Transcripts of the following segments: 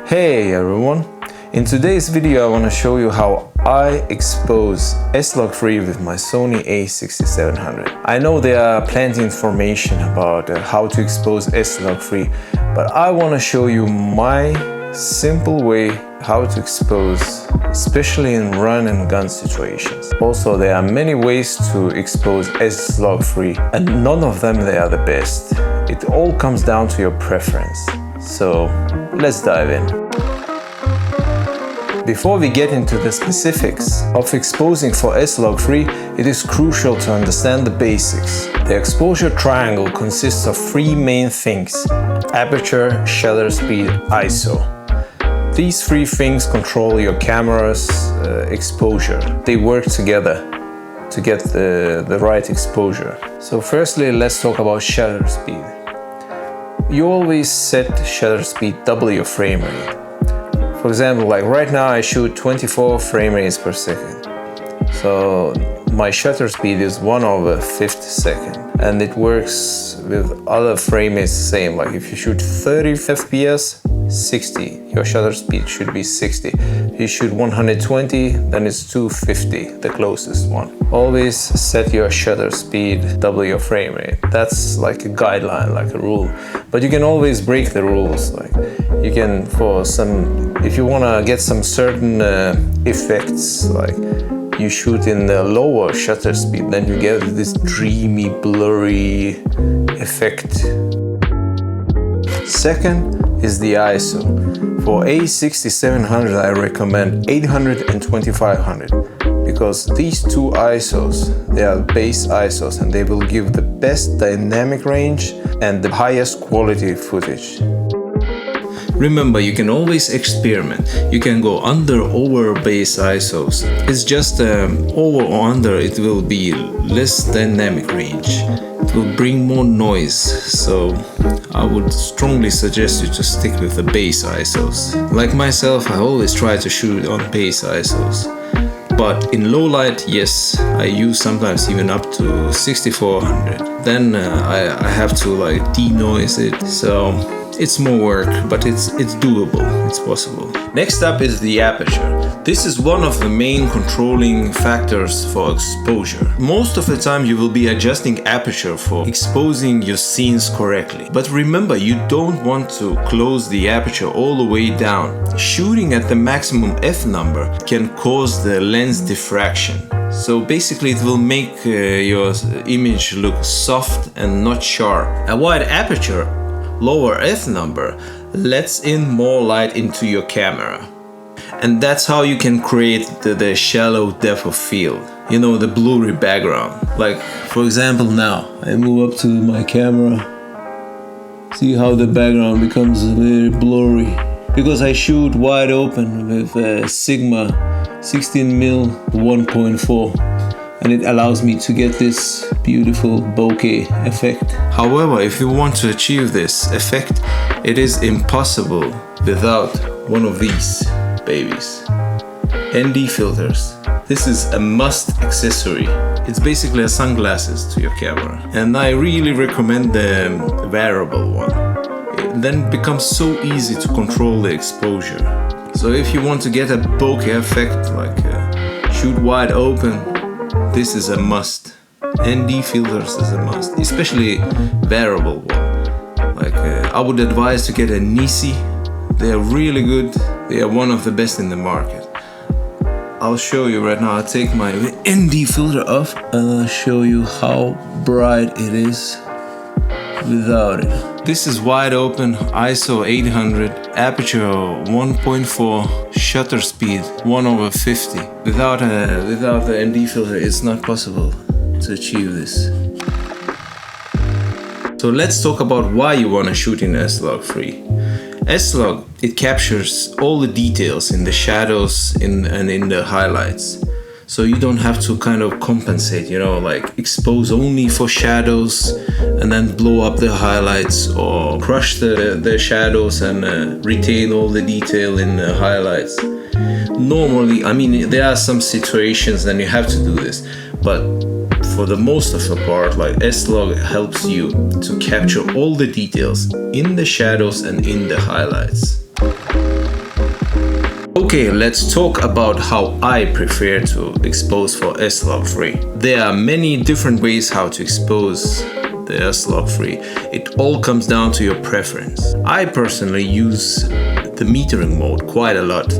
Hey everyone! In today's video I want to show you how I expose SLOG3 with my Sony a6700. I know there are plenty information about how to expose SLOG3, but I want to show you my simple way how to expose, especially in run and gun situations. Also, there are many ways to expose SLOG3 and none of them they are the best. It all comes down to your preference. So let's dive in. Before we get into the specifics of exposing for SLOG3, it is crucial to understand the basics. The exposure triangle consists of three main things: aperture, shutter speed, ISO. These three things control your camera's exposure. They work together to get the right exposure. So firstly, let's talk about shutter speed. You always set shutter speed double your frame rate. For example, like right now I shoot 24 frame rates per second. So my shutter speed is 1/5 second. And it works with other frame rates the same. Like if you shoot 30 FPS, 60. Your shutter speed should be 60. If you shoot 120, then it's 250, the closest one. Always set your shutter speed double your frame rate. That's like a guideline, like a rule. But you can always break the rules. Like you can, for some, if you want to get some certain effects, like you shoot in the lower shutter speed, then you get this dreamy, blurry effect. Second is the ISO. For a6700 I recommend 800 and 2500 because these two ISOs, they are base ISOs and they will give the best dynamic range and the highest quality footage. Remember, you can always experiment. You can go under or over base ISOs. It's just over or under, it will be less dynamic range. It will bring more noise. So I would strongly suggest you to stick with the base ISOs. Like myself, I always try to shoot on base ISOs. But in low light, yes, I use sometimes even up to 6400. Then I have to like denoise it. So it's more work, but it's doable, it's possible. Next up is the aperture. This is one of the main controlling factors for exposure. Most of the time you will be adjusting aperture for exposing your scenes correctly. But remember, you don't want to close the aperture all the way down. Shooting at the maximum f number can cause the lens diffraction. So basically it will make your image look soft and not sharp. A wide aperture, lower f number, lets in more light into your camera. And that's how you can create the shallow depth of field. You know, the blurry background. Like, for example, now I move up to my camera. See how the background becomes very blurry. Because I shoot wide open with Sigma 16mm 1.4. And it allows me to get this beautiful bokeh effect. However, if you want to achieve this effect, it is impossible without one of these babies. ND filters. This is a must accessory. It's basically a sunglasses to your camera. And I really recommend the variable one. It then becomes so easy to control the exposure. So if you want to get a bokeh effect, like shoot wide open, this is a must. ND filters is a must, especially variable one. Like I would advise to get a Nisi. They are really good. They are one of the best in the market. I'll show you right now. I'll take my ND filter off and I'll show you how bright it is without it. This is wide open, ISO 800, aperture 1.4, shutter speed 1/50. Without the ND filter, it's not possible to achieve this. So let's talk about why you want to shoot in SLOG3. SLOG, it captures all the details in the shadows and in the highlights. So you don't have to kind of compensate, you know, like expose only for shadows and then blow up the highlights, or crush the shadows and retain all the detail in the highlights. Normally, I mean, there are some situations then you have to do this, but for the most of the part, like SLOG helps you to capture all the details in the shadows and in the highlights. Okay, let's talk about how I prefer to expose for SLOG3. There are many different ways how to expose the SLOG3. It all comes down to your preference. I personally use the metering mode quite a lot.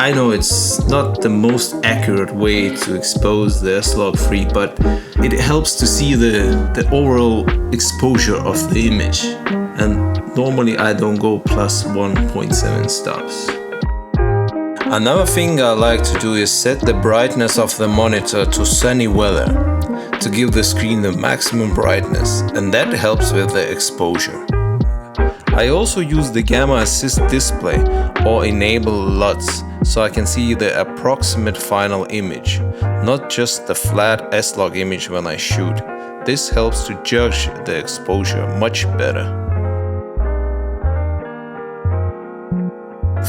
I know it's not the most accurate way to expose the SLOG3, but it helps to see the overall exposure of the image. And normally I don't go plus 1.7 stops. Another thing I like to do is set the brightness of the monitor to sunny weather to give the screen the maximum brightness, and that helps with the exposure. I also use the Gamma Assist display or enable LUTs so I can see the approximate final image, not just the flat S-Log image when I shoot. This helps to judge the exposure much better.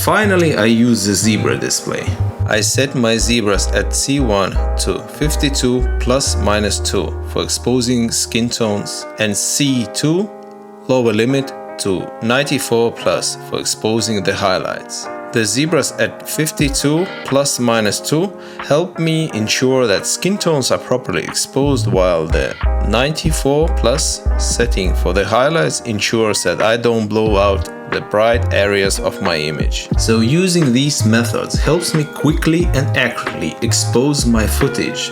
Finally, I use the zebra display. I set my zebras at C1 to 52 ±2 for exposing skin tones and C2 lower limit to 94 plus for exposing the highlights. The zebras at 52 ±2 help me ensure that skin tones are properly exposed, while the 94 plus setting for the highlights ensures that I don't blow out the bright areas of my image. So using these methods helps me quickly and accurately expose my footage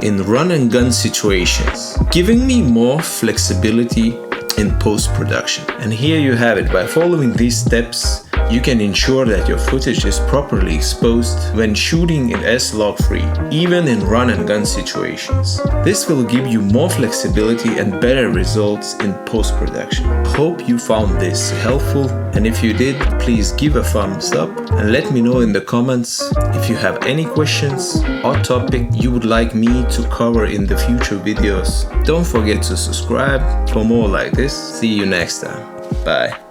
in run and gun situations, giving me more flexibility in post-production. And here you have it. By following these steps, you can ensure that your footage is properly exposed when shooting in SLOG3, even in run and gun situations. This will give you more flexibility and better results in post-production. Hope you found this helpful, and if you did, please give a thumbs up and let me know in the comments if you have any questions or topic you would like me to cover in the future videos. Don't forget to subscribe for more like this. See you next time. Bye.